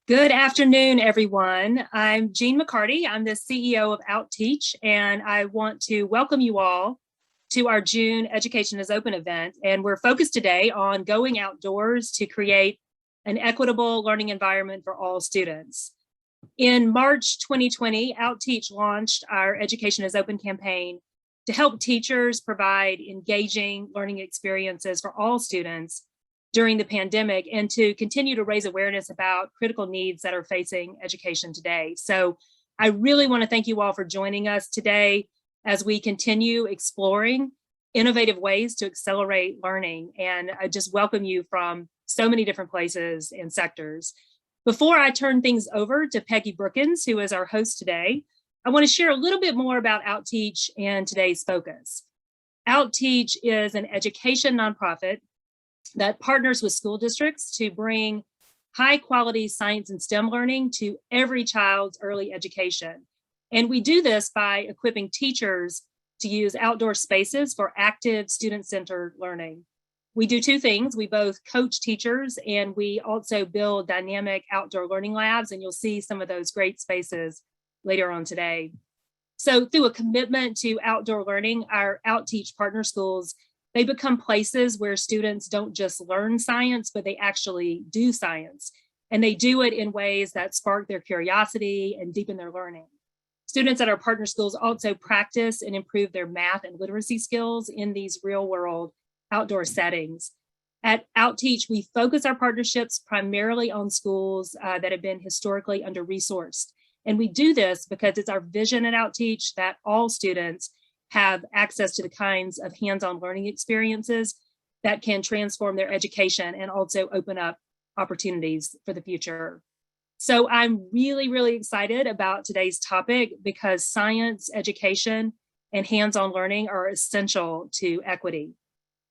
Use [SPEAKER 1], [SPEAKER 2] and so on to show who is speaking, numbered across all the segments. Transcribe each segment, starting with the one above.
[SPEAKER 1] Good afternoon, everyone. I'm Jean McCarty. I'm the CEO of OutTeach, and I want to welcome you all to our June Education is Open event. And we're focused today on going outdoors to create an equitable learning environment for all students. In March 2020, OutTeach launched our Education is Open campaign to help teachers provide engaging learning experiences for all students during the pandemic and to continue to raise awareness about critical needs that are facing education today. So I really want to thank you all for joining us today as we continue exploring innovative ways to accelerate learning. And I just welcome you from so many different places and sectors. Before I turn things over to Peggy Brookins, who is our host today, I want to share a little bit more about OutTeach and today's focus. OutTeach is an education nonprofit that partners with school districts to bring high quality science and STEM learning to every child's early education. And we do this by equipping teachers to use outdoor spaces for active student-centered learning. We do two things. We both coach teachers and we also build dynamic outdoor learning labs, and you'll see some of those great spaces later on today. So through a commitment to outdoor learning, our OutTeach partner schools, they become places where students don't just learn science, but they actually do science. And they do it in ways that spark their curiosity and deepen their learning. Students at our partner schools also practice and improve their math and literacy skills in these real world outdoor settings. At OutTeach, we focus our partnerships primarily on schools that have been historically under-resourced. And we do this because it's our vision at OutTeach that all students have access to the kinds of hands-on learning experiences that can transform their education and also open up opportunities for the future. So I'm really excited about today's topic because science, education, and hands-on learning are essential to equity.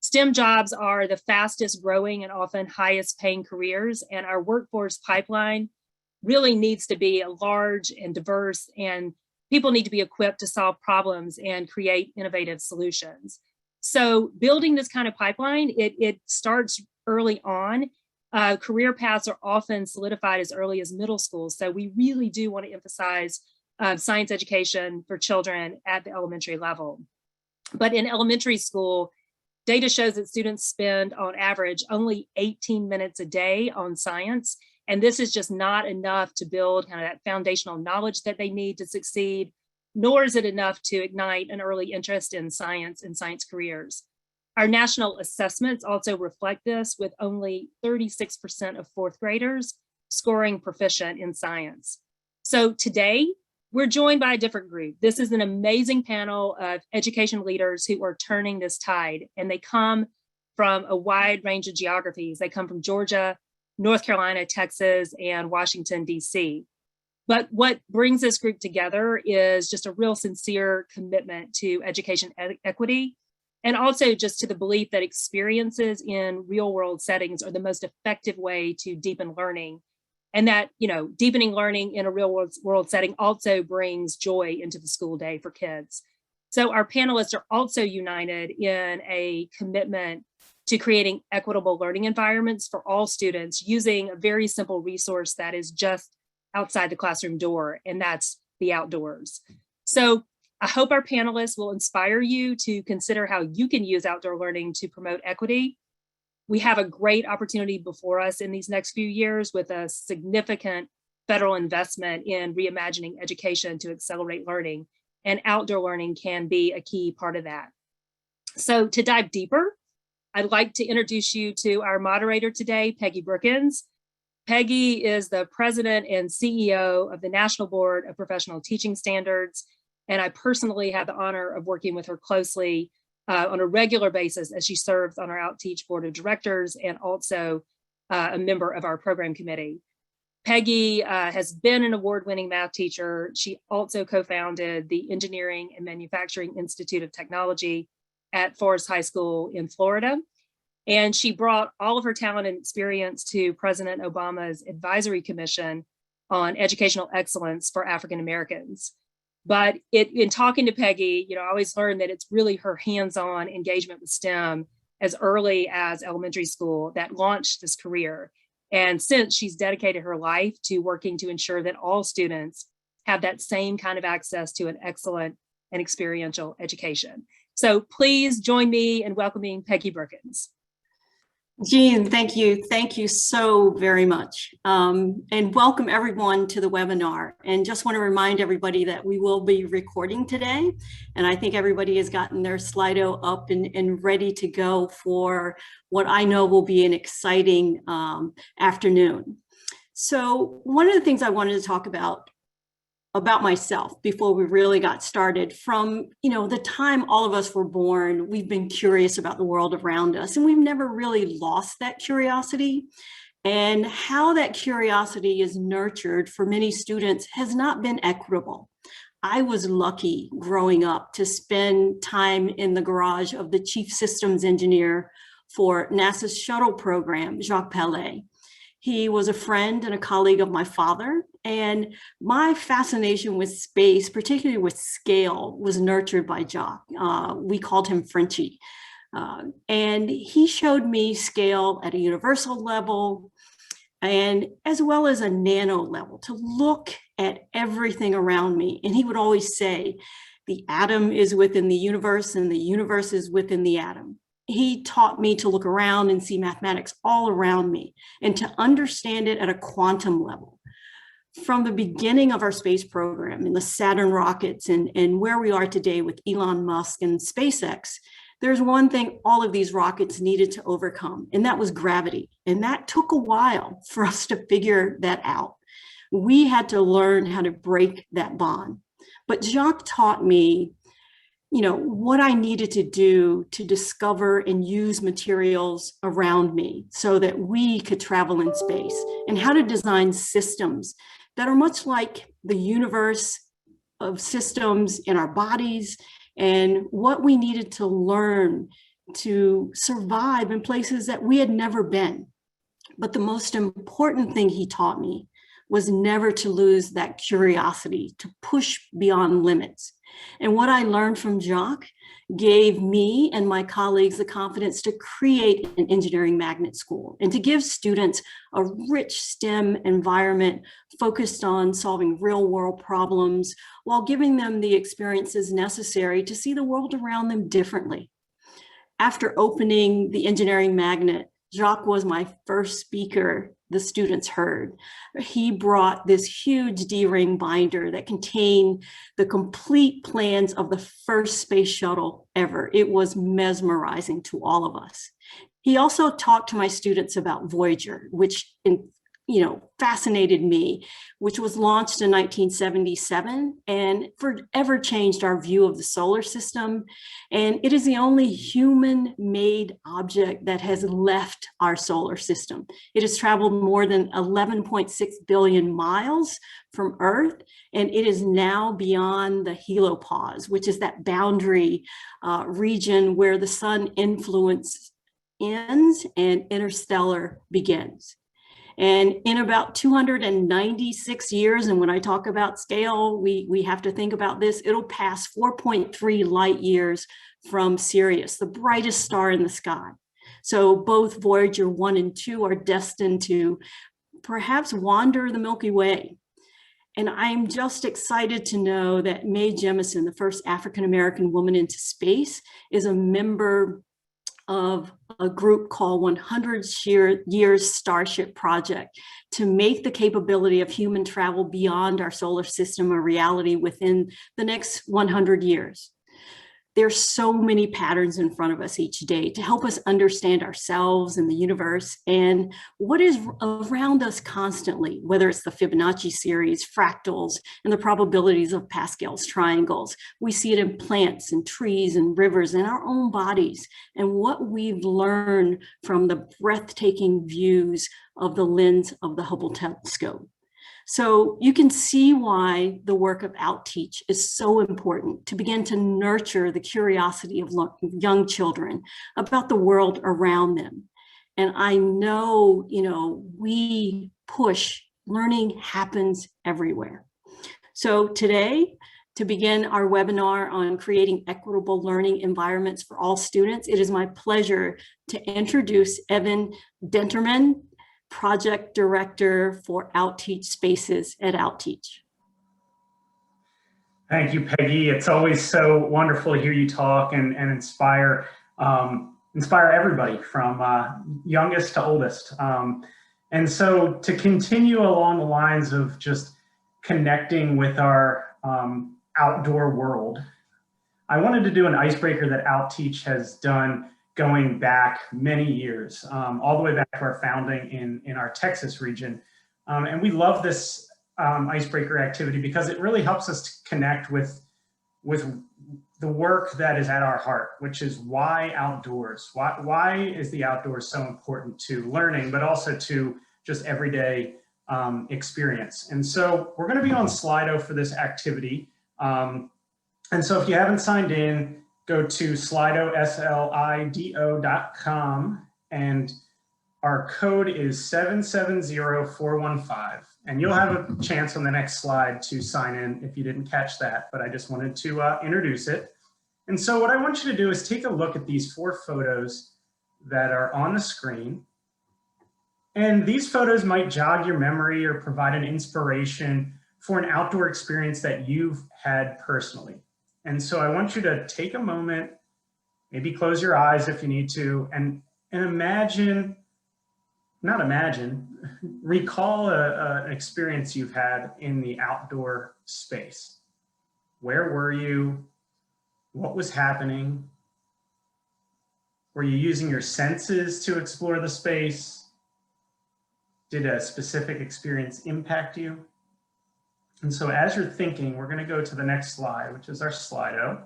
[SPEAKER 1] STEM jobs are the fastest growing and often highest paying careers, and our workforce pipeline really needs to be large and diverse, and people need to be equipped to solve problems and create innovative solutions. So building this kind of pipeline, it starts early on. Career paths are often solidified as early as middle school. So we really do want to emphasize science education for children at the elementary level. But in elementary school, data shows that students spend on average only 18 minutes a day on science. And this is just not enough to build kind of that foundational knowledge that they need to succeed, nor is it enough to ignite an early interest in science and science careers. Our national assessments also reflect this, with only 36% of fourth graders scoring proficient in science. So today, we're joined by a different group. This is an amazing panel of education leaders who are turning this tide, and they come from a wide range of geographies. They come from Georgia, North Carolina, Texas, and Washington, D.C. But what brings this group together is just a real sincere commitment to education equity, and also just to the belief that experiences in real world settings are the most effective way to deepen learning. And that, deepening learning in a real world setting also brings joy into the school day for kids. So our panelists are also united in a commitment to creating equitable learning environments for all students using a very simple resource that is just outside the classroom door, and that's the outdoors. So I hope our panelists will inspire you to consider how you can use outdoor learning to promote equity. We have a great opportunity before us in these next few years with a significant federal investment in reimagining education to accelerate learning, and outdoor learning can be a key part of that. So to dive deeper, I'd like to introduce you to our moderator today, Peggy Brookins. Peggy is the president and CEO of the National Board of Professional Teaching Standards, and I personally have the honor of working with her closely on a regular basis as she serves on our OutTeach Board of Directors and also a member of our program committee. Peggy has been an award-winning math teacher. She also co-founded the Engineering and Manufacturing Institute of Technology at Forest High School in Florida. And she brought all of her talent and experience to President Obama's Advisory Commission on Educational Excellence for African Americans. But in talking to Peggy, I always learned that it's really her hands-on engagement with STEM as early as elementary school that launched this career. And since she's dedicated her life to working to ensure that all students have that same kind of access to an excellent and experiential education. So please join me in welcoming Peggy Brookins.
[SPEAKER 2] Jean, thank you. Thank you so very much. And welcome everyone to the webinar. And just want to remind everybody that we will be recording today. And I think everybody has gotten their Slido up and ready to go for what I know will be an exciting afternoon. So one of the things I wanted to talk about myself before we really got started, from the time all of us were born, we've been curious about the world around us, and we've never really lost that curiosity. And how that curiosity is nurtured for many students has not been equitable. I was lucky growing up to spend time in the garage of the chief systems engineer for NASA's shuttle program, Jacques Pellet. He was a friend and a colleague of my father, and my fascination with space, particularly with scale, was nurtured by Jacques. We called him Frenchie. And he showed me scale at a universal level, and as well as a nano level, to look at everything around me. And he would always say, the atom is within the universe and the universe is within the atom. He taught me to look around and see mathematics all around me and to understand it at a quantum level. From the beginning of our space program and the Saturn rockets and where we are today with Elon Musk and SpaceX, there's one thing all of these rockets needed to overcome, and that was gravity. And that took a while for us to figure that out. We had to learn how to break that bond. But Jacques taught me what I needed to do to discover and use materials around me so that we could travel in space, and how to design systems that are much like the universe of systems in our bodies, and what we needed to learn to survive in places that we had never been. But the most important thing he taught me was never to lose that curiosity, to push beyond limits. And what I learned from Jacques gave me and my colleagues the confidence to create an engineering magnet school and to give students a rich STEM environment focused on solving real world problems while giving them the experiences necessary to see the world around them differently. After opening the engineering magnet, Jacques was my first speaker the students heard. He brought this huge D-ring binder that contained the complete plans of the first space shuttle ever. It was mesmerizing to all of us. He also talked to my students about Voyager, which fascinated me, which was launched in 1977 and forever changed our view of the solar system. And it is the only human-made object that has left our solar system. It has traveled more than 11.6 billion miles from Earth, and it is now beyond the helopause, which is that boundary region where the sun influence ends and interstellar begins. And in about 296 years, and when I talk about scale, we have to think about this, it'll pass 4.3 light years from Sirius, the brightest star in the sky. So both Voyager 1 and 2 are destined to perhaps wander the Milky Way. And I'm just excited to know that Mae Jemison, the first African-American woman into space, is a member of a group called 100 Years Starship Project to make the capability of human travel beyond our solar system a reality within the next 100 years. There's so many patterns in front of us each day to help us understand ourselves and the universe and what is around us constantly, whether it's the Fibonacci series, fractals, and the probabilities of Pascal's triangles. We see it in plants and trees and rivers and our own bodies, and what we've learned from the breathtaking views of the lens of the Hubble telescope. So you can see why the work of OutTeach is so important, to begin to nurture the curiosity of young children about the world around them. And I know, we push, learning happens everywhere. So today, to begin our webinar on creating equitable learning environments for all students, it is my pleasure to introduce Evan Denterman, Project Director for OutTeach Spaces at OutTeach.
[SPEAKER 3] Thank you, Peggy. It's always so wonderful to hear you talk and inspire everybody from youngest to oldest. And so to continue along the lines of just connecting with our outdoor world, I wanted to do an icebreaker that OutTeach has done going back many years, all the way back to our founding in our Texas region. And we love this icebreaker activity because it really helps us to connect with the work that is at our heart, which is why outdoors? Why is the outdoors so important to learning, but also to just everyday experience? And so we're going to be on Slido for this activity. And so if you haven't signed in, go to Slido, slido.com, and our code is 770415. And you'll have a chance on the next slide to sign in if you didn't catch that, but I just wanted to introduce it. And so what I want you to do is take a look at these 4 photos that are on the screen. And these photos might jog your memory or provide an inspiration for an outdoor experience that you've had personally. And so I want you to take a moment, maybe close your eyes if you need to, and recall an experience you've had in the outdoor space. Where were you? What was happening? Were you using your senses to explore the space? Did a specific experience impact you? And so as you're thinking, we're going to go to the next slide, which is our Slido.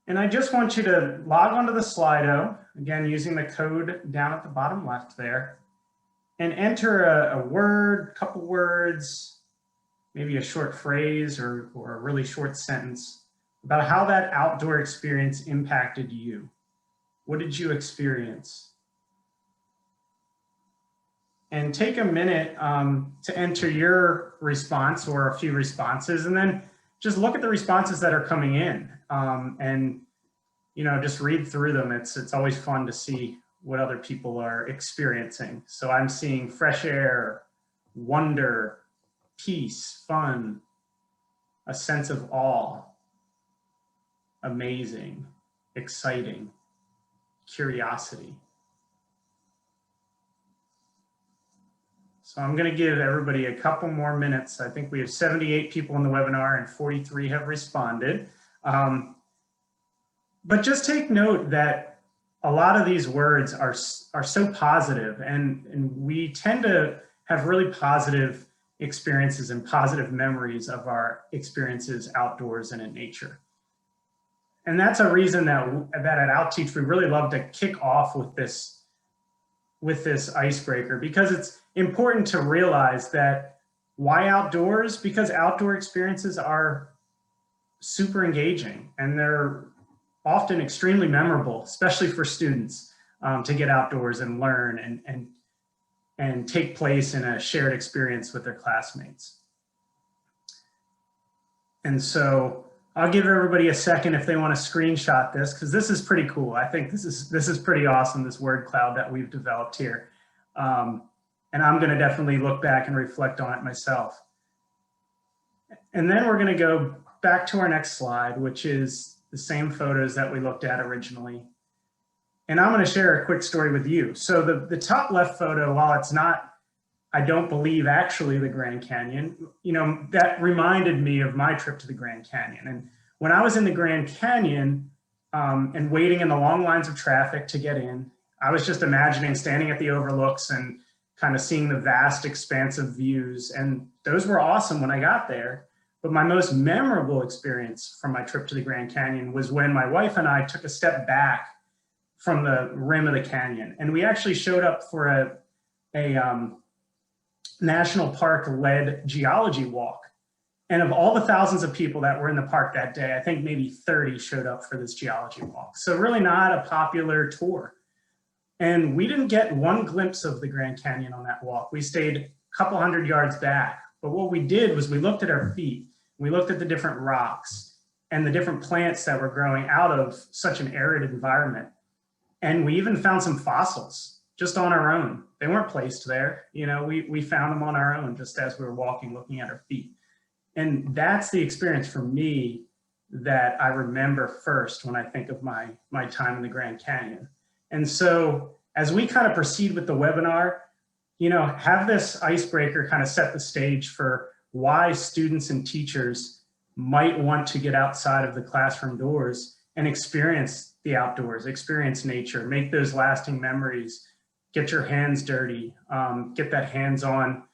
[SPEAKER 3] And I just want you to log onto the Slido, again, using the code down at the bottom left there, and enter a word, couple words, maybe a short phrase or a really short sentence about how that outdoor experience impacted you. What did you experience? And take a minute to enter your response or a few responses, and then just look at the responses that are coming in, and just read through them. It's always fun to see what other people are experiencing. So I'm seeing fresh air, wonder, peace, fun, a sense of awe, amazing, exciting, curiosity. So I'm going to give everybody a couple more minutes. I think we have 78 people in the webinar and 43 have responded. But just take note that a lot of these words are so positive, and we tend to have really positive experiences and positive memories of our experiences outdoors and in nature. And that's a reason that at OutTeach, we really love to kick off with this icebreaker, because it's important to realize that why outdoors? Because outdoor experiences are super engaging and they're often extremely memorable, especially for students, to get outdoors and learn and take place in a shared experience with their classmates. And so I'll give everybody a second if they want to screenshot this, because this is pretty cool. I think this is pretty awesome, this word cloud that we've developed here. And I'm going to definitely look back and reflect on it myself. And then we're going to go back to our next slide, which is the same photos that we looked at originally. And I'm going to share a quick story with you. So the top left photo, while it's not, I don't believe, actually the Grand Canyon, that reminded me of my trip to the Grand Canyon. And when I was in the Grand Canyon and waiting in the long lines of traffic to get in, I was just imagining standing at the overlooks and kind of seeing the vast expansive views. And those were awesome when I got there. But my most memorable experience from my trip to the Grand Canyon was when my wife and I took a step back from the rim of the canyon. And we actually showed up for a national park led geology walk. And of all the thousands of people that were in the park that day, I think maybe 30 showed up for this geology walk. So really not a popular tour. And we didn't get one glimpse of the Grand Canyon on that walk. We stayed a couple hundred yards back. But what we did was we looked at our feet. We looked at the different rocks and the different plants that were growing out of such an arid environment. And we even found some fossils just on our own. They weren't placed there. You know, we found them on our own just as we were walking, looking at our feet. And that's the experience for me that I remember first when I think of my time in the Grand Canyon. And so as we kind of proceed with the webinar, you know, have this icebreaker kind of set the stage for why students and teachers might want to get outside of the classroom doors and experience the outdoors, experience nature, make those lasting memories, get your hands dirty, get that hands-on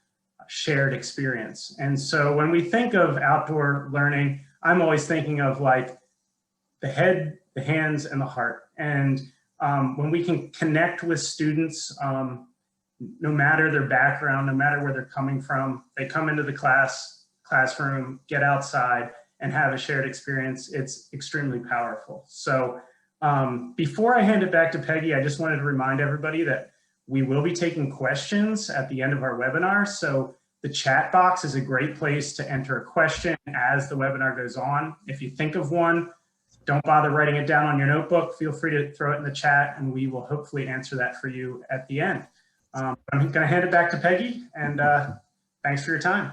[SPEAKER 3] shared experience. And so when we think of outdoor learning, I'm always thinking of like the head, the hands, and the heart. And when we can connect with students, no matter their background, no matter where they're coming from, they come into the classroom, get outside, and have a shared experience, it's extremely powerful. So before I hand it back to Peggy, I just wanted to remind everybody that we will be taking questions at the end of our webinar. So the chat box is a great place to enter a question as the webinar goes on. If you think of one, don't bother writing it down on your notebook. Feel free to throw it in the chat and we will hopefully answer that for you at the end. I'm going to hand it back to Peggy, and thanks for your time.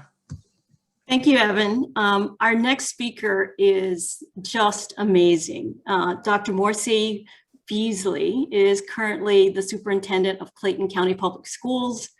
[SPEAKER 2] Thank you, Evan. Our next speaker is just amazing. Dr. Morcease Beasley is currently the superintendent of Clayton County Public Schools.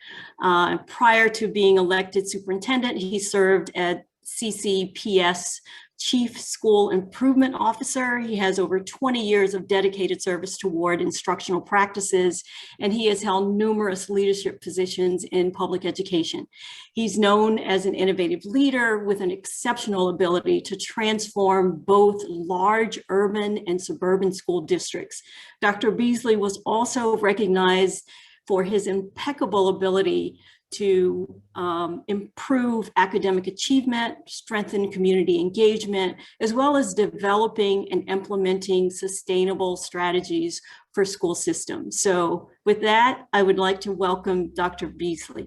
[SPEAKER 2] Prior to being elected superintendent, he served as CCPS Chief School Improvement Officer. He has over 20 years of dedicated service toward instructional practices, and he has held numerous leadership positions in public education. He's known as an innovative leader with an exceptional ability to transform both large urban and suburban school districts. Dr. Beasley was also recognized for his impeccable ability to improve academic achievement, strengthen community engagement, as well as developing and implementing sustainable strategies for school systems. So with that, I would like to welcome Dr. Beasley.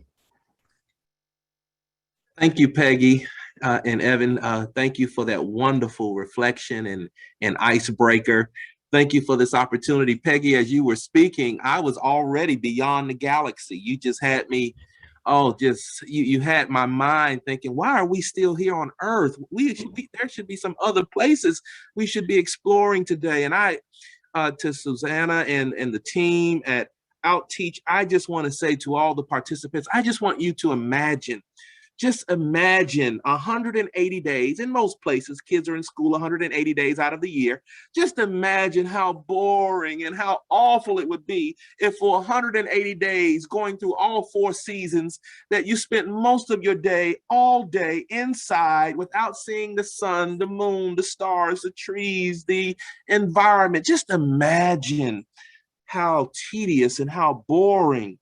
[SPEAKER 4] Thank you, Peggy and Evan. Thank you for that wonderful reflection and icebreaker. Thank you for this opportunity. Peggy, as you were speaking, I was already beyond the galaxy. You just had me, you had my mind thinking, why are we still here on Earth? There should be some other places we should be exploring today. And to Susanna and the team at OutTeach, I just want to say to all the participants, I just want you to imagine, just imagine 180 days. In most places, kids are in school 180 days out of the year. Just imagine how boring and how awful it would be if for 180 days, going through all 4 seasons, that you spent most of your day, all day inside without seeing the sun, the moon, the stars, the trees, the environment. Just imagine how tedious and how boring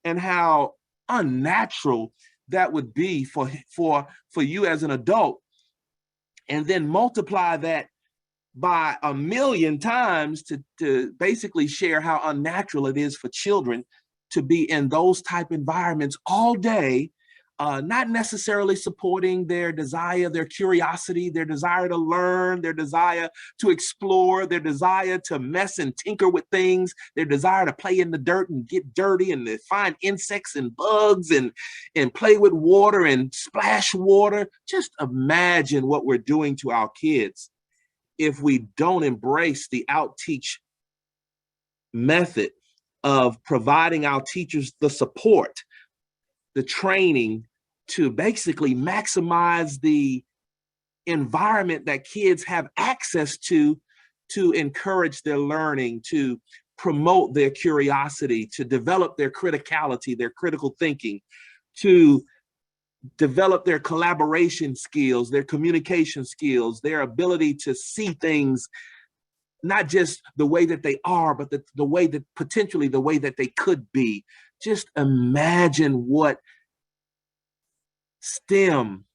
[SPEAKER 4] and how unnatural that would be for you as an adult, and then multiply that by 1,000,000 times to basically share how unnatural it is for children to be in those type environments all day, not necessarily supporting their desire, their curiosity, their desire to learn, their desire to explore, their desire to mess and tinker with things, their desire to play in the dirt and get dirty and to find insects and bugs and play with water and splash water. Just imagine what we're doing to our kids if we don't embrace the OutTeach method of providing our teachers the support, the training to basically maximize the environment that kids have access to encourage their learning, to promote their curiosity, to develop their criticality, their critical thinking, to develop their collaboration skills, their communication skills, their ability to see things not just the way that they are, but the way that potentially the way that they could be. Just imagine what STEM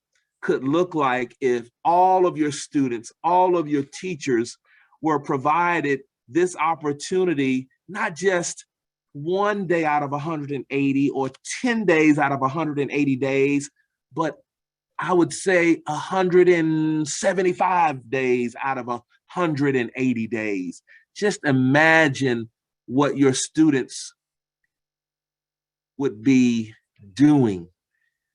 [SPEAKER 4] could look like if all of your students, all of your teachers were provided this opportunity, not just one day out of 180 or 10 days out of 180 days, but I would say 175 days out of 180 days. Just imagine what your students would be doing,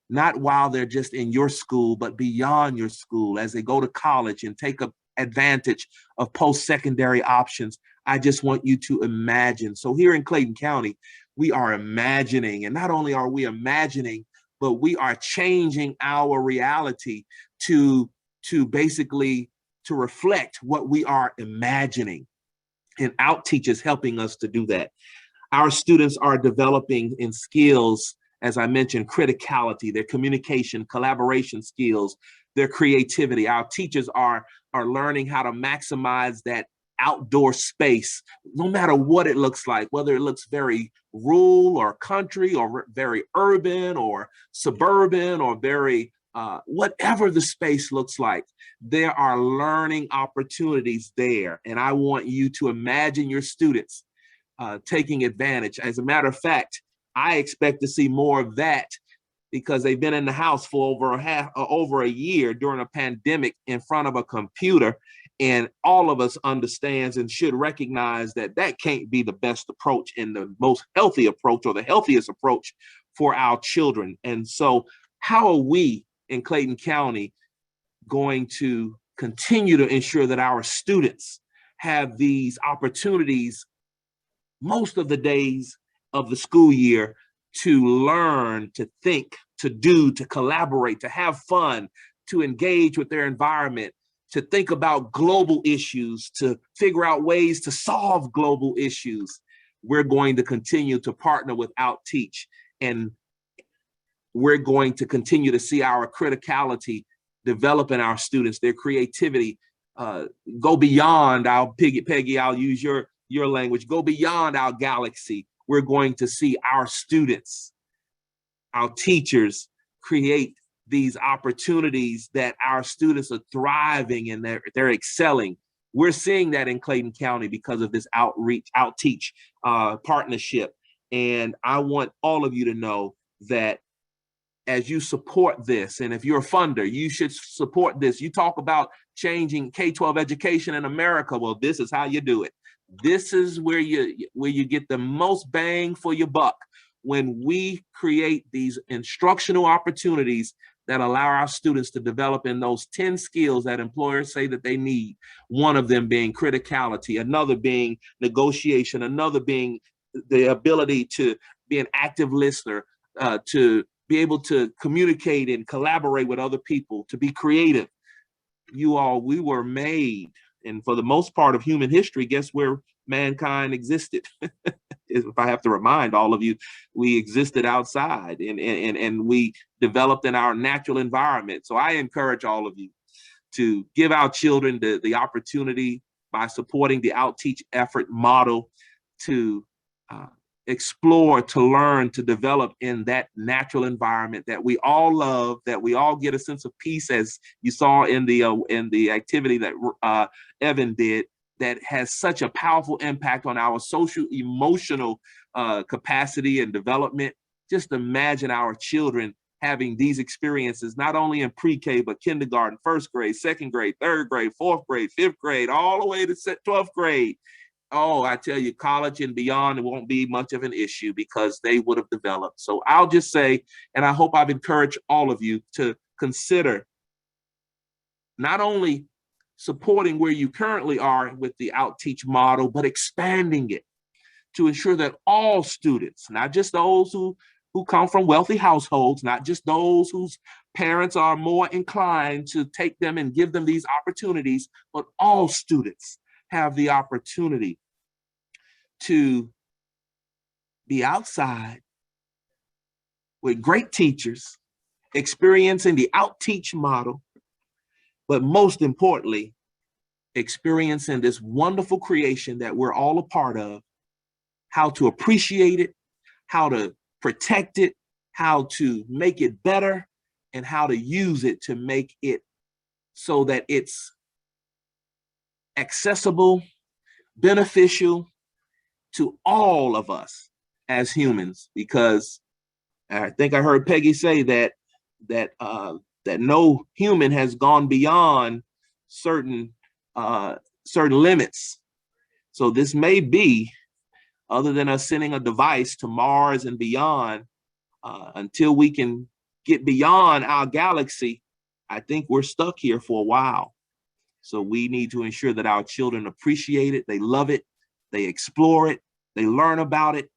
[SPEAKER 4] not while they're just in your school, but beyond your school as they go to college and take advantage of post-secondary options. I just want you to imagine. So here in Clayton County, we are imagining, and not only are we imagining, but we are changing our reality to basically to reflect what we are imagining. And OutTeach is helping us to do that. Our students are developing in skills, as I mentioned, criticality, their communication, collaboration skills, their creativity. Our teachers are learning how to maximize that outdoor space, no matter what it looks like, whether it looks very rural or country or very urban or suburban or very whatever the space looks like. There are learning opportunities there. And I want you to imagine your students taking advantage. As a matter of fact, I expect to see more of that because they've been in the house for over a year during a pandemic in front of a computer. And all of us understands and should recognize that that can't be the best approach and the most healthy approach or the healthiest approach for our children. And so how are we in Clayton County going to continue to ensure that our students have these opportunities most of the days of the school year to learn, to think, to do, to collaborate, to have fun, to engage with their environment, to think about global issues, to figure out ways to solve global issues? We're going to continue to partner with OutTeach, and we're going to continue to see our criticality develop in our students, their creativity, go beyond our Peggy, I'll use your language, go beyond our galaxy. We're going to see our students, our teachers create these opportunities that our students are thriving and they're excelling. We're seeing that in Clayton County because of this OutTeach partnership. And I want all of you to know that as you support this, and if you're a funder, you should support this. You talk about changing K-12 education in America. Well, this is how you do it. This is where you get the most bang for your buck, when we create these instructional opportunities that allow our students to develop in those 10 skills that employers say that they need. One of them being criticality, another being negotiation, another being the ability to be an active listener, to be able to communicate and collaborate with other people, to be creative. You all, we were made, and for the most part of human history, guess where mankind existed? If I have to remind all of you, we existed outside and we developed in our natural environment. So I encourage all of you to give our children the opportunity by supporting the OutTeach effort model to explore, to learn, to develop in that natural environment that we all love, that we all get a sense of peace, as you saw in the activity that Evan did, that has such a powerful impact on our social emotional capacity and development. Just imagine our children having these experiences, not only in pre-K, but kindergarten, first grade, second grade, third grade, fourth grade, fifth grade, all the way to 12th grade. Oh, I tell you, college and beyond, it won't be much of an issue because they would have developed. So I'll just say, and I hope I've encouraged all of you to consider not only supporting where you currently are with the OutTeach model, but expanding it to ensure that all students, not just those who come from wealthy households, not just those whose parents are more inclined to take them and give them these opportunities, but all students have the opportunity to be outside with great teachers, experiencing the OutTeach model, but most importantly, experiencing this wonderful creation that we're all a part of, how to appreciate it, how to protect it, how to make it better, and how to use it to make it so that it's accessible, beneficial to all of us as humans. Because I think I heard Peggy say that no human has gone beyond certain limits. So this may be other than us sending a device to Mars and beyond, until we can get beyond our galaxy, I think we're stuck here for a while. So we need to ensure that our children appreciate it, they love it, they explore it, they learn about it,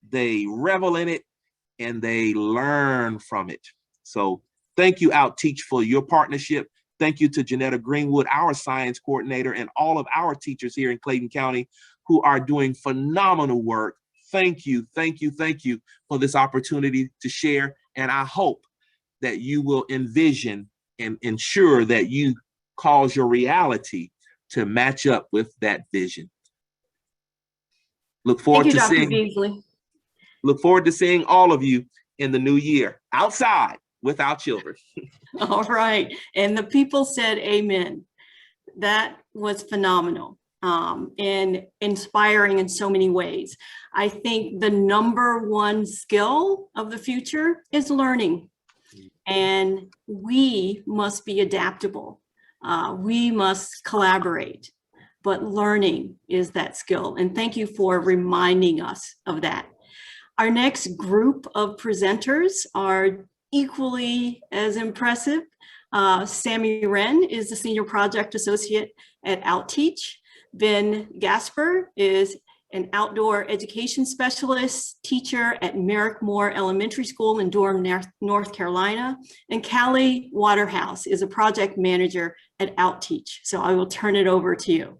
[SPEAKER 4] they revel in it, and they learn from it. So thank you, OutTeach, for your partnership. Thank you to Janetta Greenwood, our science coordinator, and all of our teachers here in Clayton County who are doing phenomenal work. Thank you, thank you, thank you for this opportunity to share. And I hope that you will envision and ensure that you cause your reality to match up with that vision. Look forward to seeing
[SPEAKER 2] Beasley.
[SPEAKER 4] Look forward to seeing all of you in the new year outside with our children.
[SPEAKER 2] All right. And the people said amen. That was phenomenal and inspiring in so many ways. I think the number one skill of the future is learning. And we must be adaptable. We must collaborate. But learning is that skill. And thank you for reminding us of that. Our next group of presenters are equally as impressive. Sammy Wren is the Senior Project Associate at OutTeach. Then Gaspar is an outdoor education specialist teacher at Merrick-Moore Elementary School in Durham, North Carolina. And Callie Waterhouse is a project manager at OutTeach. So I will turn it over to you.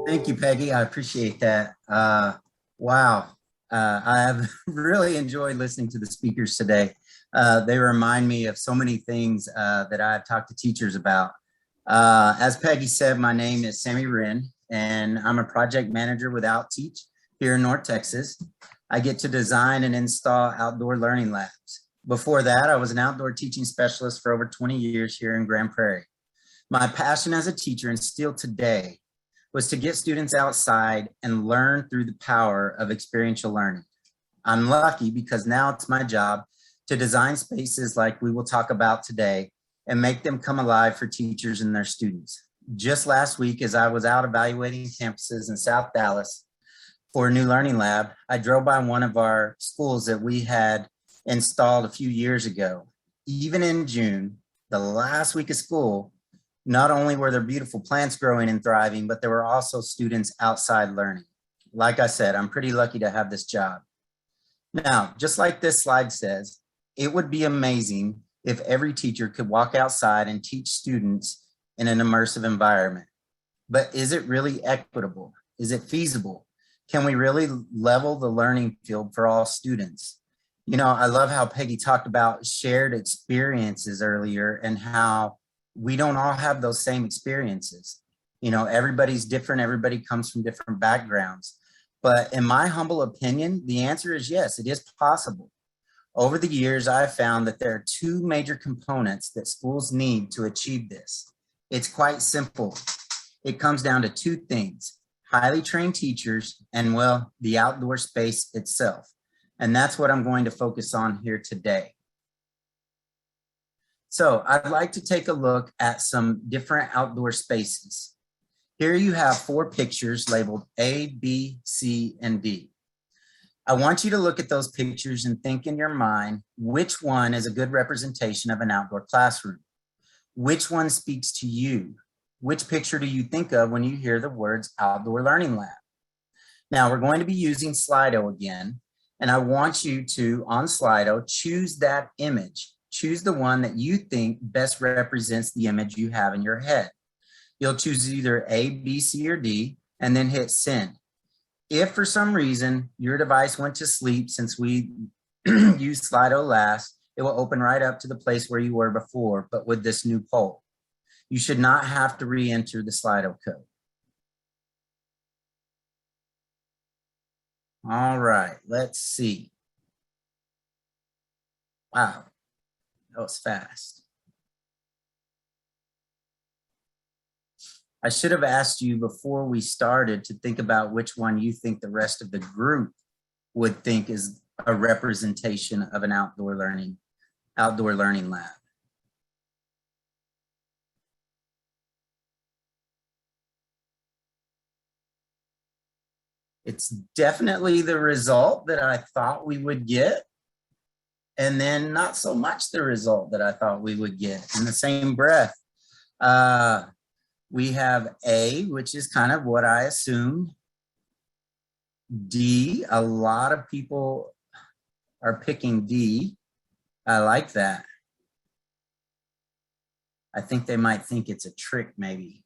[SPEAKER 5] Thank you, Peggy. I appreciate that. Wow. I have really enjoyed listening to the speakers today. They remind me of so many things that I've talked to teachers about. As Peggy said, my name is Sammy Wren, and I'm a project manager with OutTeach here in North Texas. I get to design and install outdoor learning labs. Before that, I was an outdoor teaching specialist for over 20 years here in Grand Prairie. My passion as a teacher, and still today, was to get students outside and learn through the power of experiential learning. I'm lucky because now it's my job to design spaces like we will talk about today and make them come alive for teachers and their students. Just last week, as I was out evaluating campuses in South Dallas for a new learning lab, I drove by one of our schools that we had installed a few years ago. Even in June, the last week of school, not only were there beautiful plants growing and thriving, but there were also students outside learning. Like I said, I'm pretty lucky to have this job. Now, just like this slide says, it would be amazing if every teacher could walk outside and teach students in an immersive environment. But is it really equitable? Is it feasible? Can we really level the learning field for all students? You know, I love how Peggy talked about shared experiences earlier and how we don't all have those same experiences. You know, everybody's different. Everybody comes from different backgrounds. But in my humble opinion, the answer is yes, it is possible. Over the years, I've found that there are two major components that schools need to achieve this. It's quite simple. It comes down to two things: highly trained teachers and, well, the outdoor space itself. And that's what I'm going to focus on here today. So I'd like to take a look at some different outdoor spaces. Here you have 4 pictures labeled A, B, C, and D. I want you to look at those pictures and think in your mind, which one is a good representation of an outdoor classroom? Which one speaks to you? Which picture do you think of when you hear the words outdoor learning lab? Now we're going to be using Slido again, and I want you to, on Slido, choose that image. Choose the one that you think best represents the image you have in your head. You'll choose either A, B, C, or D, and then hit send. If for some reason your device went to sleep since we used Slido last, it will open right up to the place where you were before, but with this new poll. You should not have to re-enter the Slido code. All right, let's see. Wow. That was fast. I should have asked you before we started to think about which one you think the rest of the group would think is a representation of an outdoor learning lab. It's definitely the result that I thought we would get, and then not so much the result that I thought we would get in the same breath. We have A, which is kind of what I assumed. D, a lot of people are picking D. I like that. I think they might think it's a trick maybe.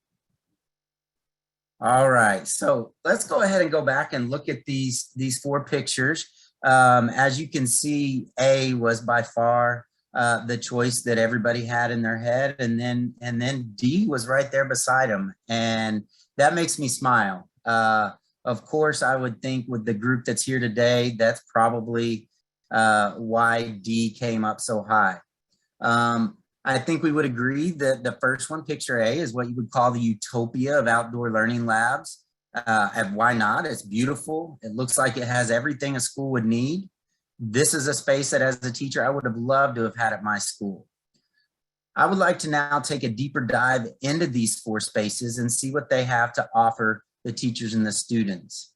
[SPEAKER 5] All right, so let's go ahead and go back and look at these 4 pictures. As you can see, A was by far the choice that everybody had in their head, and then D was right there beside him, and that makes me smile. Of course, I would think with the group that's here today, that's probably why D came up so high. I think we would agree that the first one, picture A, is what you would call the utopia of outdoor learning labs. And why not? It's beautiful. It looks like it has everything a school would need. This is a space that as a teacher, I would have loved to have had at my school. I would like to now take a deeper dive into these 4 spaces and see what they have to offer the teachers and the students.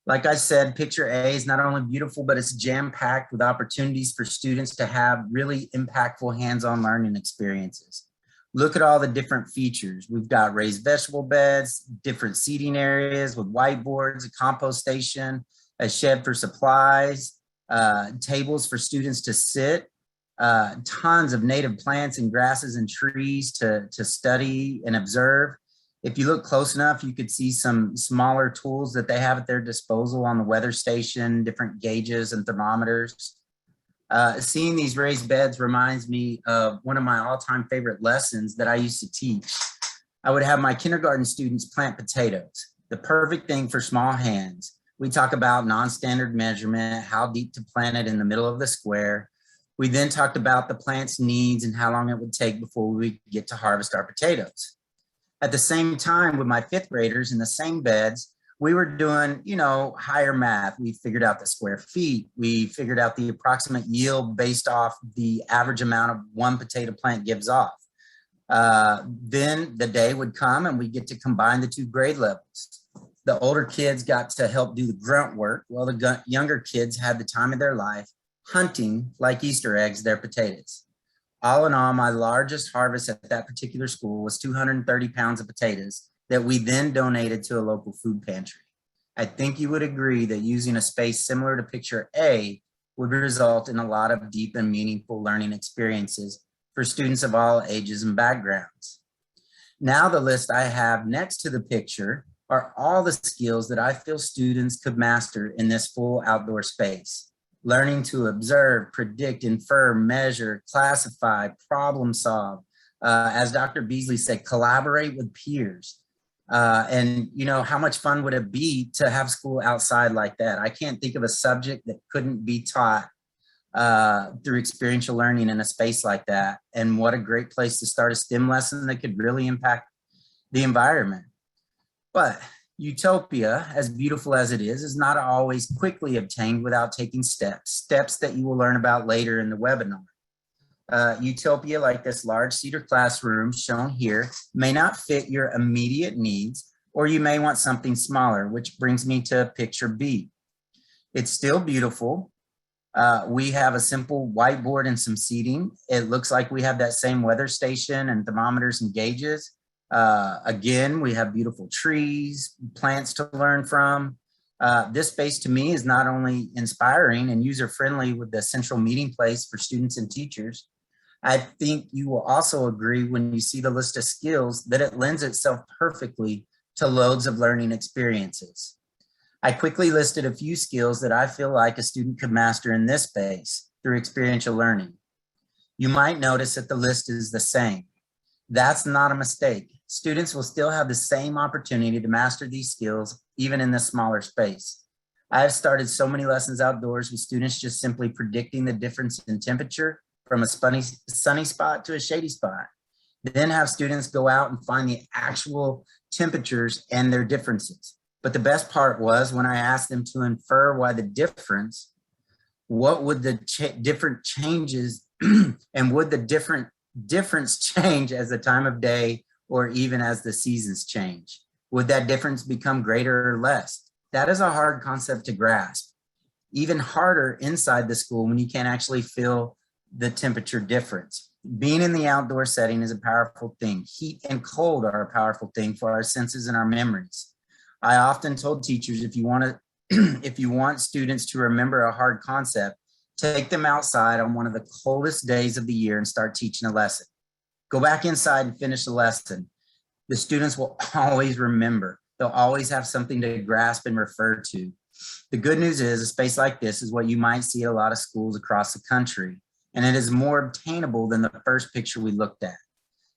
[SPEAKER 5] Like I said, picture A is not only beautiful, but it's jam-packed with opportunities for students to have really impactful hands-on learning experiences. Look at all the different features. We've got raised vegetable beds, different seating areas with whiteboards, a compost station, a shed for supplies, tables for students to sit, tons of native plants and grasses and trees to study and observe. If you look close enough, you could see some smaller tools that they have at their disposal on the weather station, different gauges and thermometers. Seeing these raised beds reminds me of one of my all-time favorite lessons that I used to teach. I would have my kindergarten students plant potatoes, the perfect thing for small hands. We talk about non-standard measurement, how deep to plant it in the middle of the square. We then talked about the plant's needs and how long it would take before we get to harvest our potatoes. At the same time, with my 5th graders in the same beds, we were doing, higher math. We figured out the square feet. We figured out the approximate yield based off the average amount of one potato plant gives off. Then the day would come and we get to combine the 2 grade levels. The older kids got to help do the grunt work, while the younger kids had the time of their life hunting like Easter eggs their potatoes. All in all, my largest harvest at that particular school was 230 pounds of potatoes that we then donated to a local food pantry. I think you would agree that using a space similar to picture A would result in a lot of deep and meaningful learning experiences for students of all ages and backgrounds. Now the list I have next to the picture are all the skills that I feel students could master in this full outdoor space. Learning to observe, predict, infer, measure, classify, problem solve. As Dr. Beasley said, collaborate with peers. And how much fun would it be to have school outside like that? I can't think of a subject that couldn't be taught through experiential learning in a space like that. And what a great place to start a STEM lesson that could really impact the environment. But utopia, as beautiful as it is not always quickly obtained without taking steps that you will learn about later in the webinar. Utopia, like this large cedar classroom shown here, may not fit your immediate needs, or you may want something smaller, which brings me to picture B. It's still beautiful. We have a simple whiteboard and some seating. It looks like we have that same weather station and thermometers and gauges. Again, we have beautiful trees, plants to learn from. This space to me is not only inspiring and user-friendly with the central meeting place for students and teachers, I think you will also agree when you see the list of skills that it lends itself perfectly to loads of learning experiences. I quickly listed a few skills that I feel like a student could master in this space through experiential learning. You might notice that the list is the same. That's not a mistake. Students will still have the same opportunity to master these skills, even in this smaller space. I have started so many lessons outdoors with students just simply predicting the difference in temperature from a sunny spot to a shady spot. Then have students go out and find the actual temperatures and their differences. But the best part was when I asked them to infer why the difference, what would the different changes and would the difference change as the time of day or even as the seasons change? Would that difference become greater or less? That is a hard concept to grasp. Even harder inside the school when you can't actually feel the temperature difference. Being in the outdoor setting is a powerful thing. Heat and cold are a powerful thing for our senses and our memories. I often told teachers, if you want students to remember a hard concept, take them outside on one of the coldest days of the year and start teaching a lesson. Go back inside and finish the lesson. The students will always remember. They'll always have something to grasp and refer to. The good news is a space like this is what you might see at a lot of schools across the country, and it is more obtainable than the first picture we looked at.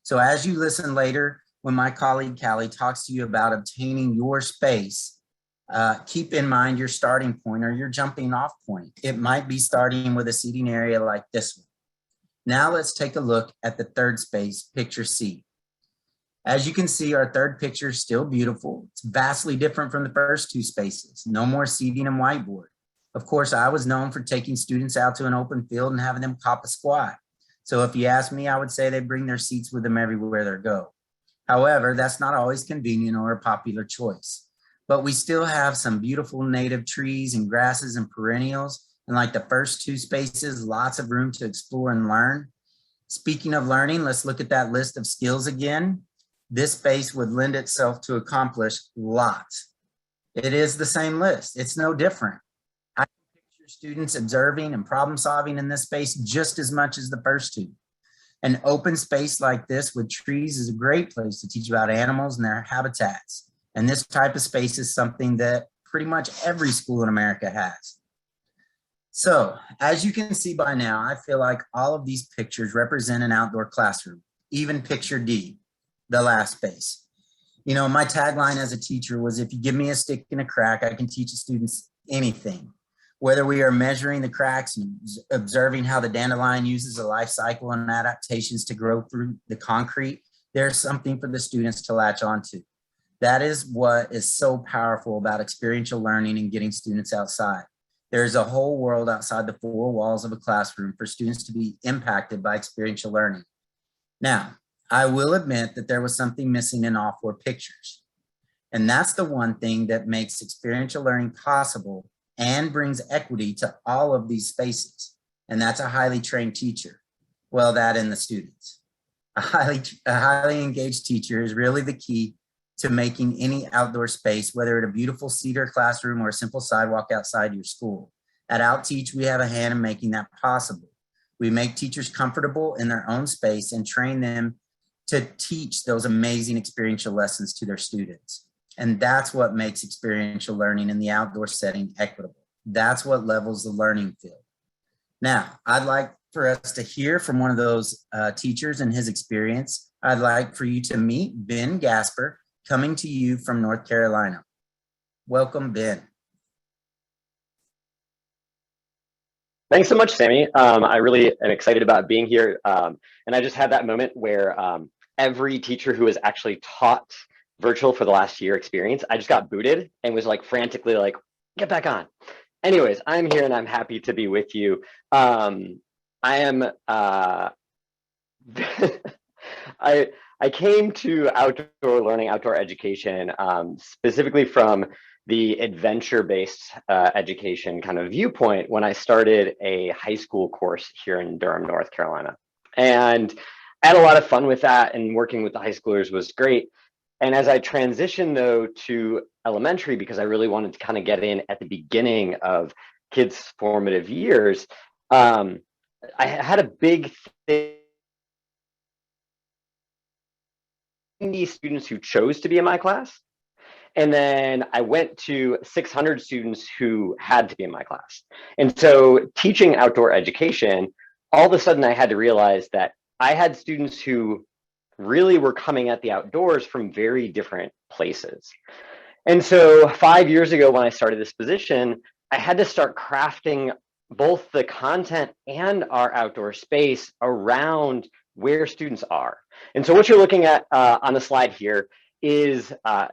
[SPEAKER 5] So as you listen later, when my colleague Callie talks to you about obtaining your space, keep in mind your starting point or your jumping off point. It might be starting with a seating area like this one. Now let's take a look at the third space, picture C. As you can see, our third picture is still beautiful. It's vastly different from the first two spaces. No more seating and whiteboard. Of course, I was known for taking students out to an open field and having them cop a squat. So if you ask me, I would say they bring their seats with them everywhere they go. However, that's not always convenient or a popular choice. But we still have some beautiful native trees and grasses and perennials. And like the first two spaces, lots of room to explore and learn. Speaking of learning, let's look at that list of skills again. This space would lend itself to accomplish lots. It is the same list. It's no different. I can picture students observing and problem solving in this space just as much as the first two. An open space like this with trees is a great place to teach about animals and their habitats. And this type of space is something that pretty much every school in America has. So as you can see by now, I feel like all of these pictures represent an outdoor classroom, even picture D. The last space. You know, my tagline as a teacher was, if you give me a stick and a crack, I can teach the students anything. Whether we are measuring the cracks and observing how the dandelion uses a life cycle and adaptations to grow through the concrete, there's something for the students to latch onto. That is what is so powerful about experiential learning and getting students outside. There's a whole world outside the four walls of a classroom for students to be impacted by experiential learning. Now, I will admit that there was something missing in all four pictures. And that's the one thing that makes experiential learning possible and brings equity to all of these spaces. And that's a highly trained teacher. Well, that and the students. A highly engaged teacher is really the key to making any outdoor space, whether it's a beautiful cedar classroom or a simple sidewalk outside your school. At OutTeach, we have a hand in making that possible. We make teachers comfortable in their own space and train them to teach those amazing experiential lessons to their students. And that's what makes experiential learning in the outdoor setting equitable. That's what levels the learning field. Now, I'd like for us to hear from one of those teachers and his experience. I'd like for you to meet Ben Gaspar, coming to you from North Carolina. Welcome, Ben.
[SPEAKER 6] Thanks so much, Sammy. I really am excited about being here. And I just had that moment where every teacher who has actually taught virtual for the last year experience, I just got booted and was like frantically like, get back on. Anyways, I'm here and I'm happy to be with you. I am, I came to outdoor learning, outdoor education, specifically from the adventure-based education kind of viewpoint when I started a high school course here in Durham, North Carolina. And I had a lot of fun with that, and working with the high schoolers was great. And as I transitioned though to elementary, because I really wanted to kind of get in at the beginning of kids' formative years, I had a big thing. Students who chose to be in my class. And then I went to 600 students who had to be in my class. And so teaching outdoor education, all of a sudden I had to realize that I had students who really were coming at the outdoors from very different places. And so 5 years ago, when I started this position, I had to start crafting both the content and our outdoor space around where students are. And so what you're looking at on the slide here is a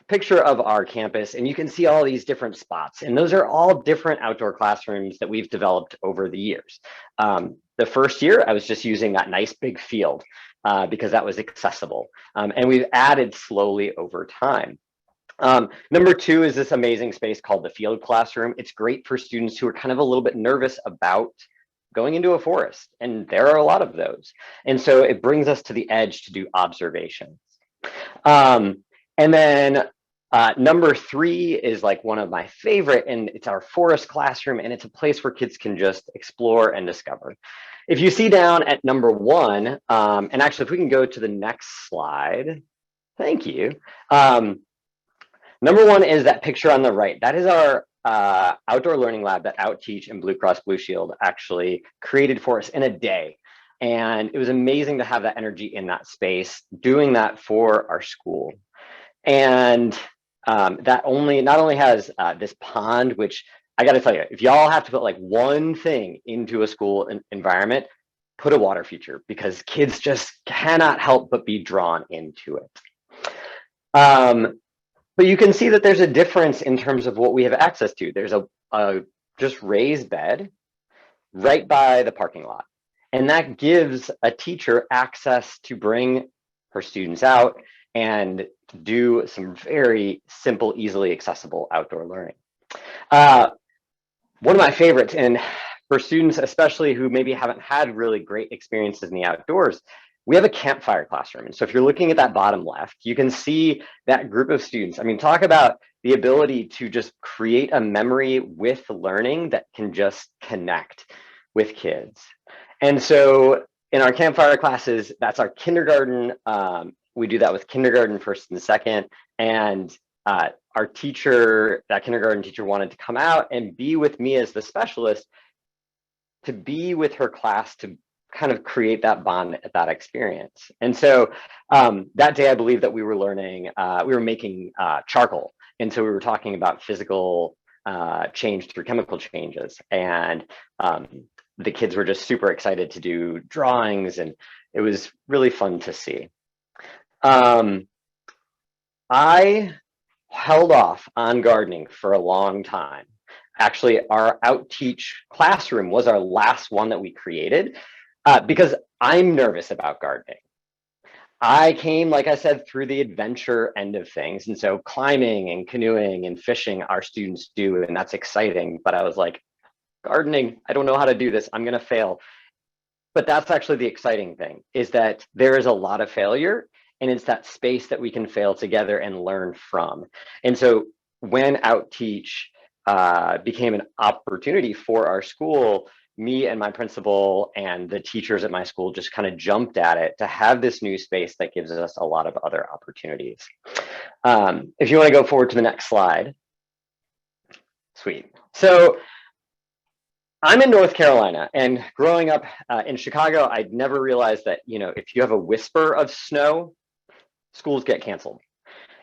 [SPEAKER 6] picture of our campus, and you can see all these different spots. And those are all different outdoor classrooms that we've developed over the years. The first year, I was just using that nice big field because that was accessible. And we've added slowly over time. Number two is this amazing space called the field classroom. It's great for students who are kind of a little bit nervous about going into a forest, and there are a lot of those. And so it brings us to the edge to do observations. And then number three is like one of my favorite, and it's our forest classroom, and it's a place where kids can just explore and discover. If you see down at number one, and actually if we can go to the next slide, thank you. Number one is that picture on the right. That is our outdoor learning lab that OutTeach and Blue Cross Blue Shield actually created for us in a day. And it was amazing to have that energy in that space, doing that for our school. And that not only has this pond, which I got to tell you, if y'all have to put like one thing into a school environment, put a water feature, because kids just cannot help but be drawn into it. But you can see that there's a difference in terms of what we have access to. There's a just raised bed right by the parking lot. And that gives a teacher access to bring her students out and do some very simple, easily accessible outdoor learning. One of my favorites, and for students especially who maybe haven't had really great experiences in the outdoors, we have a campfire classroom. And so if you're looking at that bottom left, you can see that group of students. I mean, talk about the ability to just create a memory with learning that can just connect with kids. And so in our campfire classes, that's our kindergarten. We do that with kindergarten, first and second. And our teacher, that kindergarten teacher, wanted to come out and be with me as the specialist, to be with her class, to kind of create that bond, that experience. And so that day, I believe that we were learning, we were making charcoal. And so we were talking about physical change through chemical changes. And the kids were just super excited to do drawings, and it was really fun to see. I held off on gardening for a long time. Actually, our OutTeach classroom was our last one that we created because I'm nervous about gardening. I came, like I said, through the adventure end of things. And so climbing and canoeing and fishing, our students do, and that's exciting. But I was like, gardening, I don't know how to do this. I'm going to fail. But that's actually the exciting thing, is that there is a lot of failure, and it's that space that we can fail together and learn from. And so when OutTeach became an opportunity for our school, me and my principal and the teachers at my school just kind of jumped at it to have this new space that gives us a lot of other opportunities. If you want to go forward to the next slide. Sweet. So I'm in North Carolina, and growing up in Chicago, I'd never realized that, you know, if you have a whisper of snow, schools get canceled.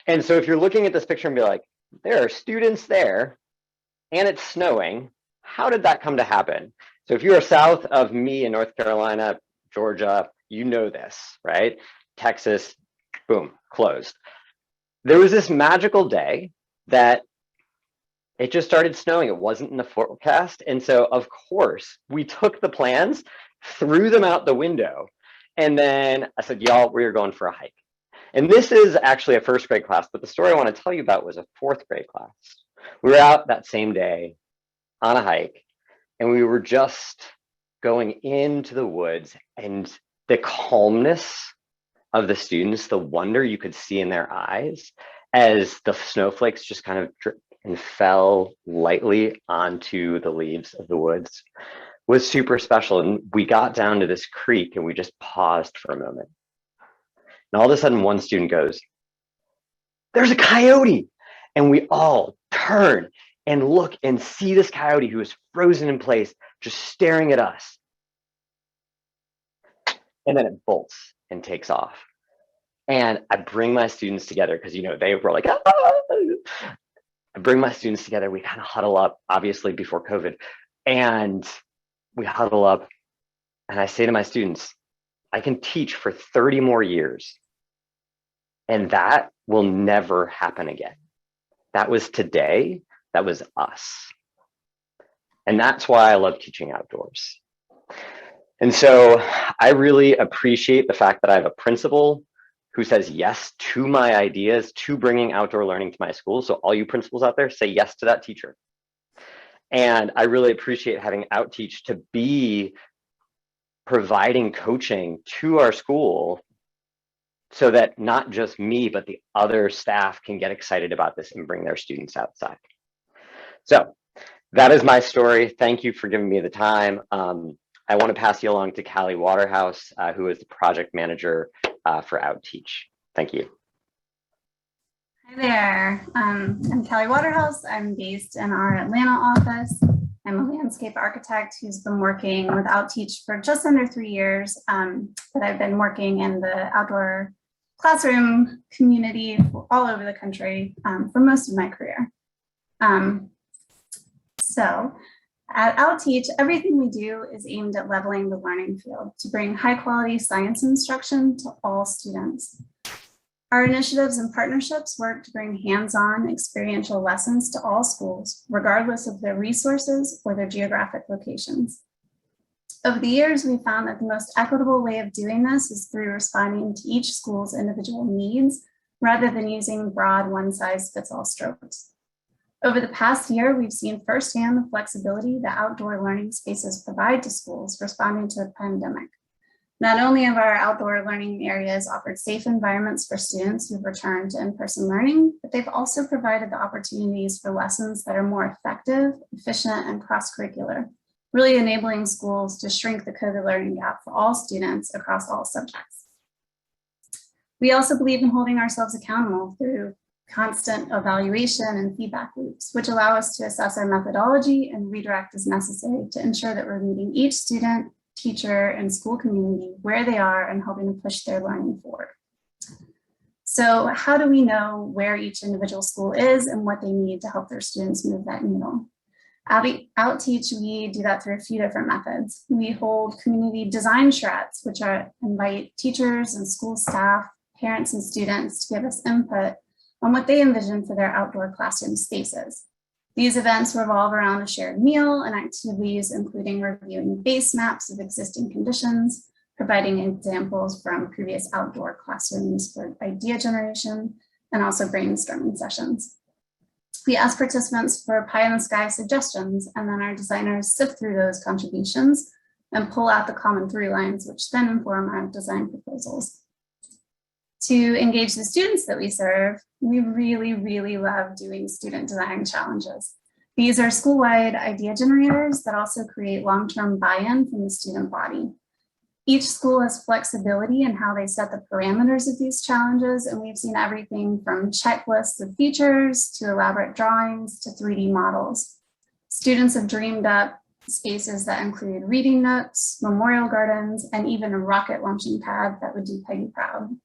[SPEAKER 6] And so if you're looking at this picture and be like, there are students there and it's snowing, how did that come to happen? So if you are south of me in North Carolina, Georgia, you know this, right? Texas, boom, closed. There was this magical day that it just started snowing. It wasn't in the forecast. And so, of course, we took the plans, threw them out the window. And then I said, y'all, we're going for a hike. And this is actually a first grade class, but the story I want to tell you about was a fourth grade class. We were out that same day on a hike, and we were just going into the woods, and the calmness of the students, the wonder you could see in their eyes as the snowflakes just kind of dripped and fell lightly onto the leaves of the woods was super special. And we got down to this creek and we just paused for a moment. And all of a sudden, one student goes, "There's a coyote." And we all turn and look and see this coyote who is frozen in place, just staring at us. And then it bolts and takes off. And I bring my students together because, you know, they were like, ah! I bring my students together. We kind of huddle up, obviously before COVID, and we huddle up. And I say to my students, I can teach for 30 more years, and that will never happen again. That was today. That was us. And that's why I love teaching outdoors. And so I really appreciate the fact that I have a principal who says yes to my ideas, to bringing outdoor learning to my school. So all you principals out there, say yes to that teacher. And I really appreciate having OutTeach to be providing coaching to our school so that not just me, but the other staff can get excited about this and bring their students outside. So that is my story. Thank you for giving me the time. I want to pass you along to Callie Waterhouse, who is the project manager for OutTeach. Thank you.
[SPEAKER 7] Hi there. I'm Callie Waterhouse. I'm based in our Atlanta office. I'm a landscape architect who's been working with OutTeach for just under 3 years, but I've been working in the outdoor classroom community all over the country for most of my career. So at OutTeach, everything we do is aimed at leveling the learning field to bring high quality science instruction to all students. Our initiatives and partnerships work to bring hands-on experiential lessons to all schools, regardless of their resources or their geographic locations. Over the years, we found that the most equitable way of doing this is through responding to each school's individual needs, rather than using broad one-size-fits-all strokes. Over the past year, we've seen firsthand the flexibility that outdoor learning spaces provide to schools responding to the pandemic. Not only have our outdoor learning areas offered safe environments for students who've returned to in-person learning, but they've also provided the opportunities for lessons that are more effective, efficient, and cross-curricular, really enabling schools to shrink the COVID learning gap for all students across all subjects. We also believe in holding ourselves accountable through constant evaluation and feedback loops, which allow us to assess our methodology and redirect as necessary to ensure that we're meeting each student, teacher, and school community where they are and helping to push their learning forward. So how do we know where each individual school is and what they need to help their students move that needle? At OutTeach, we do that through a few different methods. We hold community design charrettes, which invite teachers and school staff, parents, and students to give us input on what they envision for their outdoor classroom spaces. These events revolve around a shared meal and activities, including reviewing base maps of existing conditions, providing examples from previous outdoor classrooms for idea generation, and also brainstorming sessions. We ask participants for pie in the sky suggestions, and then our designers sift through those contributions and pull out the common through lines, which then inform our design proposals. To engage the students that we serve, we really love doing student design challenges. These are school-wide idea generators that also create long-term buy-in from the student body. Each school has flexibility in how they set the parameters of these challenges, and we've seen everything from checklists of features to elaborate drawings to 3D models. Students have dreamed up spaces that include reading nooks, memorial gardens, and even a rocket launching pad that would do Peggy proud.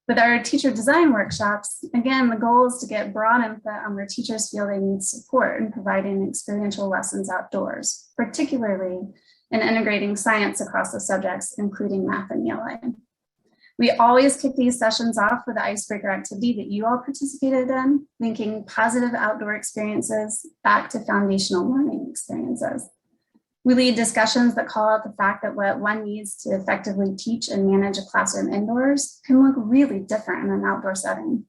[SPEAKER 7] With our teacher design workshops, again, the goal is to get broad input on where teachers feel they need support in providing experiential lessons outdoors, particularly in integrating science across the subjects, including math and ELA. We always kick these sessions off with the Icebreaker activity that you all participated in, linking positive outdoor experiences back to foundational learning experiences. We lead discussions that call out the fact that what one needs to effectively teach and manage a classroom indoors can look really different in an outdoor setting.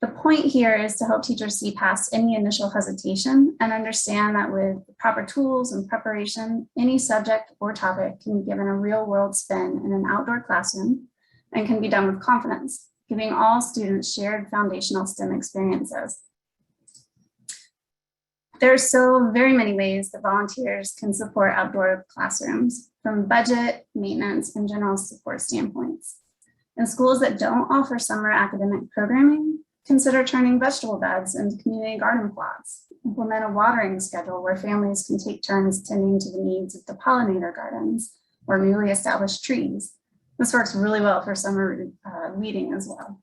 [SPEAKER 7] The point here is to help teachers see past any initial hesitation and understand that with the proper tools and preparation, any subject or topic can be given a real world spin in an outdoor classroom and can be done with confidence, giving all students shared foundational STEM experiences. There are so very many ways that volunteers can support outdoor classrooms, from budget, maintenance, and general support standpoints. In schools that don't offer summer academic programming, consider turning vegetable beds into community garden plots. Implement a watering schedule where families can take turns tending to the needs of the pollinator gardens or newly established trees. This works really well for summer weeding as well.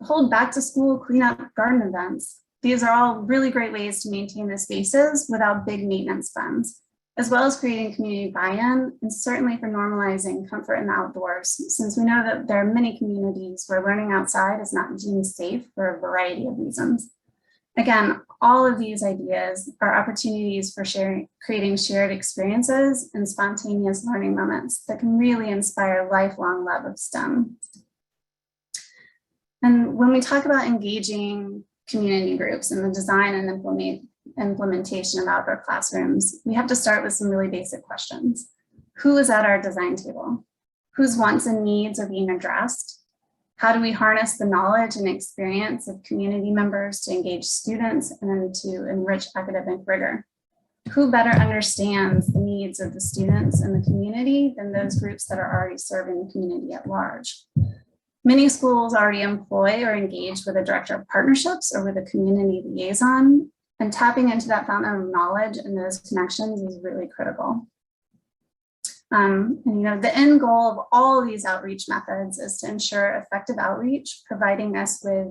[SPEAKER 7] Hold back to school cleanup garden events. These are all really great ways to maintain the spaces without big maintenance funds, as well as creating community buy-in and certainly for normalizing comfort in the outdoors, since we know that there are many communities where learning outside is not deemed safe for a variety of reasons. Again, all of these ideas are opportunities for creating shared experiences and spontaneous learning moments that can really inspire lifelong love of STEM. And when we talk about engaging community groups in the design and implementation of outdoor classrooms, we have to start with some really basic questions. Who is at our design table? Whose wants and needs are being addressed? How do we harness the knowledge and experience of community members to engage students and to enrich academic rigor? Who better understands the needs of the students and the community than those groups that are already serving the community at large? Many schools already employ or engage with a director of partnerships or with a community liaison, and tapping into that fountain of knowledge and those connections is really critical. And, the end goal of all of these outreach methods is to ensure effective outreach, providing us with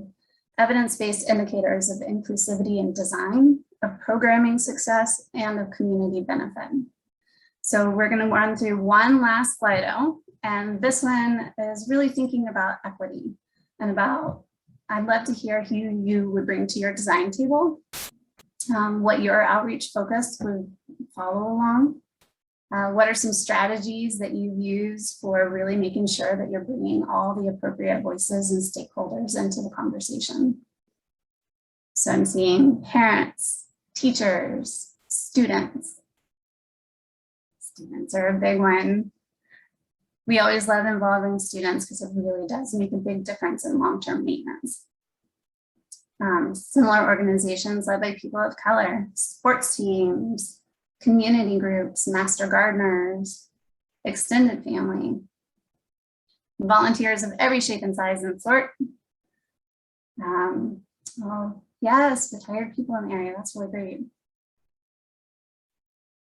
[SPEAKER 7] evidence-based indicators of inclusivity in design, of programming success, and of community benefit. So we're going to run through one last Slido, and this one is really thinking about equity and about, I'd love to hear who you would bring to your design table, what your outreach focus would follow along. What are some strategies that you use for really making sure that you're bringing all the appropriate voices and stakeholders into the conversation? So I'm seeing parents, teachers, students. Students are a big one. We always love involving students because it really does make a big difference in long-term maintenance. Similar organizations led by people of color, sports teams, community groups, master gardeners, extended family, volunteers of every shape and size and sort. Yes, retired people in the area, that's really great.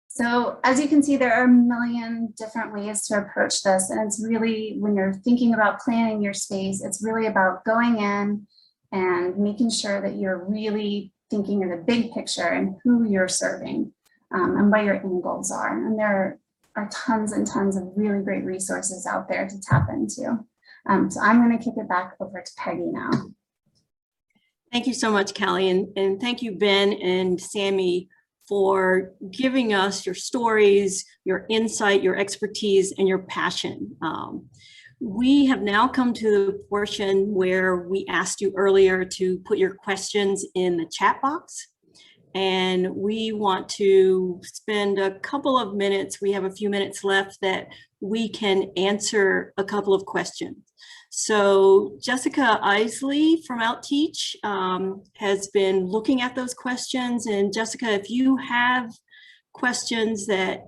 [SPEAKER 7] So as you can see, there are a million different ways to approach this. And it's really, when you're thinking about planning your space, it's really about going in and making sure that you're really thinking of the big picture and who you're serving. And what your end goals are. And there are tons and tons of really great resources out there to tap into. So I'm going to kick it back over to Peggy now.
[SPEAKER 2] Thank you so much, Callie. And thank you, Ben and Sammy, for giving us your stories, your insight, your expertise, and your passion. We have now come to the portion where we asked you earlier to put your questions in the chat box. And we want to spend a couple of minutes, we have a few minutes left, that we can answer a couple of questions. So Jessica Isley from OutTeach has been looking at those questions. And Jessica, if you have questions that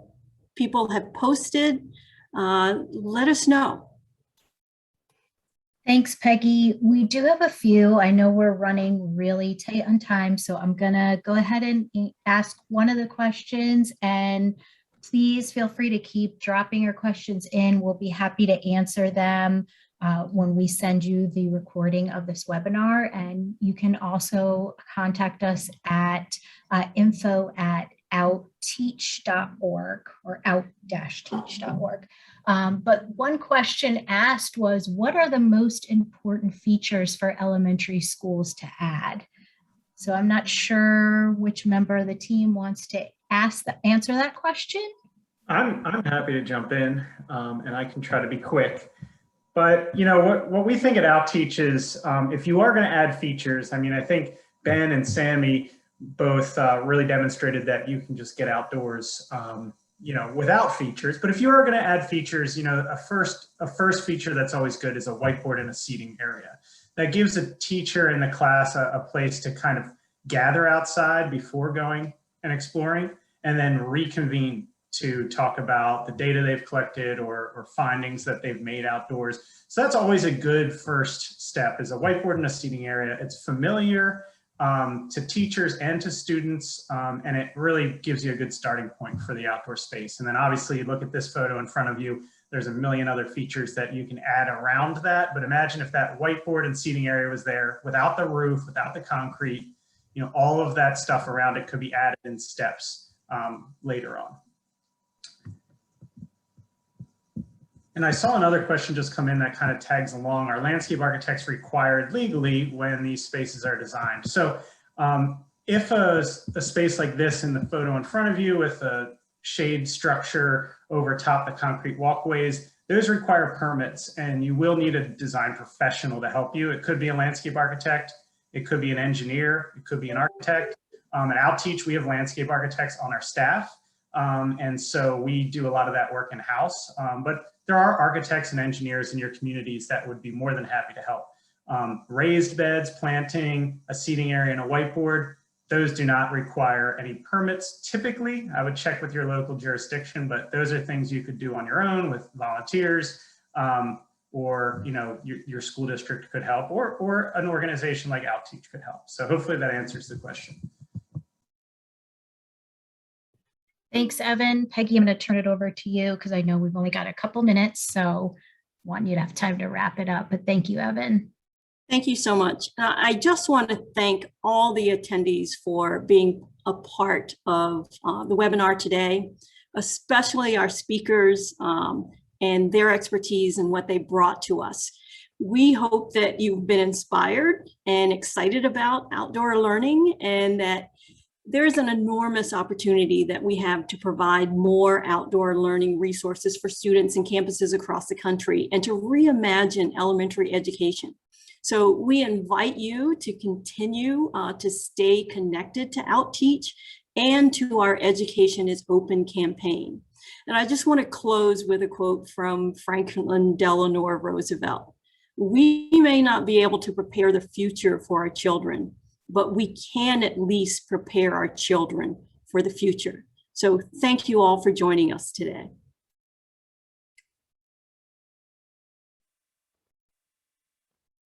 [SPEAKER 2] people have posted, let us know.
[SPEAKER 8] Thanks, Peggy. We do have a few. I know we're running really tight on time, so I'm gonna go ahead and ask one of the questions, and please feel free to keep dropping your questions in. We'll be happy to answer them when we send you the recording of this webinar. And you can also contact us at info@outteach.org or out-teach.org. But one question asked was, what are the most important features for elementary schools to add? So I'm not sure which member of the team wants to answer that question.
[SPEAKER 3] I'm happy to jump in, and I can try to be quick. But what we think at OutTeach is, if you are going to add features, I mean, I think Ben and Sammy both really demonstrated that you can just get outdoors without features. But if you are going to add features, a first feature that's always good is a whiteboard and a seating area. That gives a teacher in the class a place to kind of gather outside before going and exploring, and then reconvene to talk about the data they've collected or findings that they've made outdoors. So that's always a good first step, is a whiteboard and a seating area. It's familiar to teachers and to students, and it really gives you a good starting point for the outdoor space. And then obviously you look at this photo in front of you, there's a million other features that you can add around that. But imagine if that whiteboard and seating area was there without the roof, without the concrete, all of that stuff around it could be added in steps later on. And I saw another question just come in that kind of tags along. Are landscape architects required legally when these spaces are designed? So If a space like this in the photo in front of you with a shade structure over top the concrete walkways, those require permits, and you will need a design professional to help you. It could be a landscape architect, it could be an engineer, it could be an architect. At OutTeach, we have landscape architects on our staff, and so we do a lot of that work in-house. But there are architects and engineers in your communities that would be more than happy to help. Raised beds, planting, a seating area, and a whiteboard, those do not require any permits. Typically, I would check with your local jurisdiction, but those are things you could do on your own with volunteers, or your school district could help, or an organization like OutTeach could help. So hopefully that answers the question.
[SPEAKER 8] Thanks, Evan. Peggy, I'm going to turn it over to you because I know we've only got a couple minutes, so want you to have time to wrap it up. But thank you, Evan.
[SPEAKER 2] Thank you so much. I just want to thank all the attendees for being a part of the webinar today, especially our speakers and their expertise and what they brought to us. We hope that you've been inspired and excited about outdoor learning, and that there's an enormous opportunity that we have to provide more outdoor learning resources for students and campuses across the country, and to reimagine elementary education. So we invite you to continue to stay connected to OutTeach and to our Education is Open campaign. And I just want to close with a quote from Franklin Delano Roosevelt. We may not be able to prepare the future for our children, but we can at least prepare our children for the future. So thank you all for joining us today.